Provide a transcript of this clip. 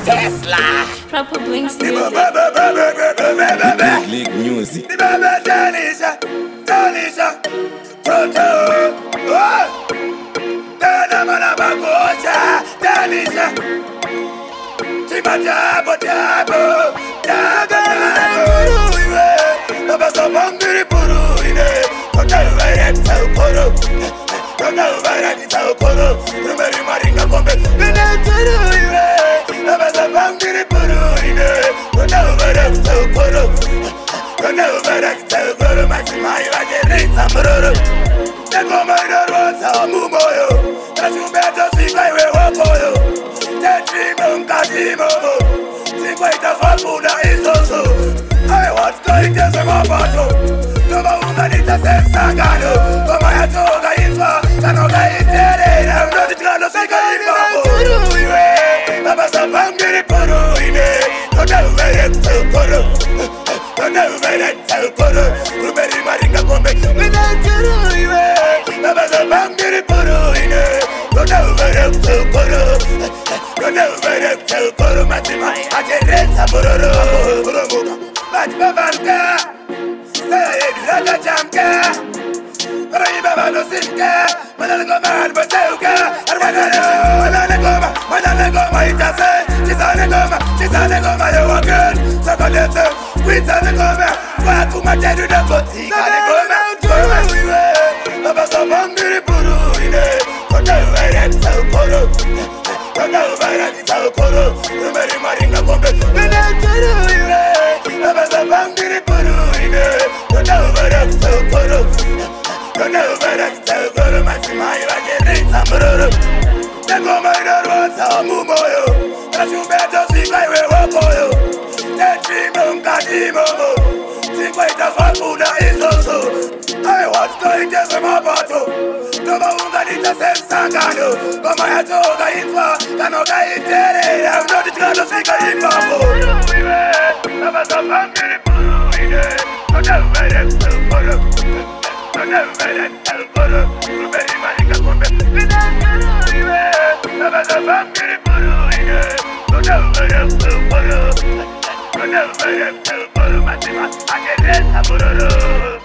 Tesla. Proper Blinks music. League music. Tanisha, Tanisha, Toto. Tana mana bakosha, Tanisha. Chimajabo, jabo, jabo. Baba sabangiri puru ine. Kota ubaya taukoro. Kota ubaya taukoro. Rumeri maringa kombe. Bina turu ine. Baba sabangiri puru ine. Kota ubaya taukoro. Kota ubaya taukoro. Maximai wajerita muroro. Tego maidoro samumoyo. Kasumbeto sikaiwe wakoyo. Tetrimo mkatimomo. Sikwaita fapuda isoso. I was going to say my battle. Nova humanita sensangano. Kama ya toga infa. Kanoga itere. I'm not the kind of say kainfa. Puru iwe. Baba sabangiri puru ine. Kona uvere tukoro. Kona uvere tukoro. Rumeri maringa kombe. Mina turu iwe. Baba sabangiri puru ine. Kona uvere tukoro. Kona uvere tukoro. Matima ajereza buroro. Buromuka. Babanka, stay like a jamka. Raiba no sinka, Managoma and Batauka, and Managoma, Itase, Tisanagoma, you are good. Sakaleta, Witanagoma, Wakuma Tedu the Boti, Anagoma, Abasabangiri Puru, Kotauvara Taukoro, Kotauvara Taukoro, Rumeri Maringa Kombe, Minaturu. Abasabangiri puru ine. Kona ubara taukoro. Kona ubara taukoro. Maximai wajerita muroro. Tego maidoro samumoyo. Kasumbeto sikaiwe wakoyo. Tetrimo mkatimomo. Sikwaita fapuda isoso. I was going to say my battle. Nova humanita sensangano. Kama ya toga infa. Kanoga itere. I'm not the kind of say kainfa. Abasabangiri puru ine. Kona uvere tukoro. Kona uvere tukoro. Rumeri maringa kombe. Mina turu iwe. Abasabangiri puru ine. Kona uvere tukoro. Kona uvere tukoro. Matima ajereza buroro.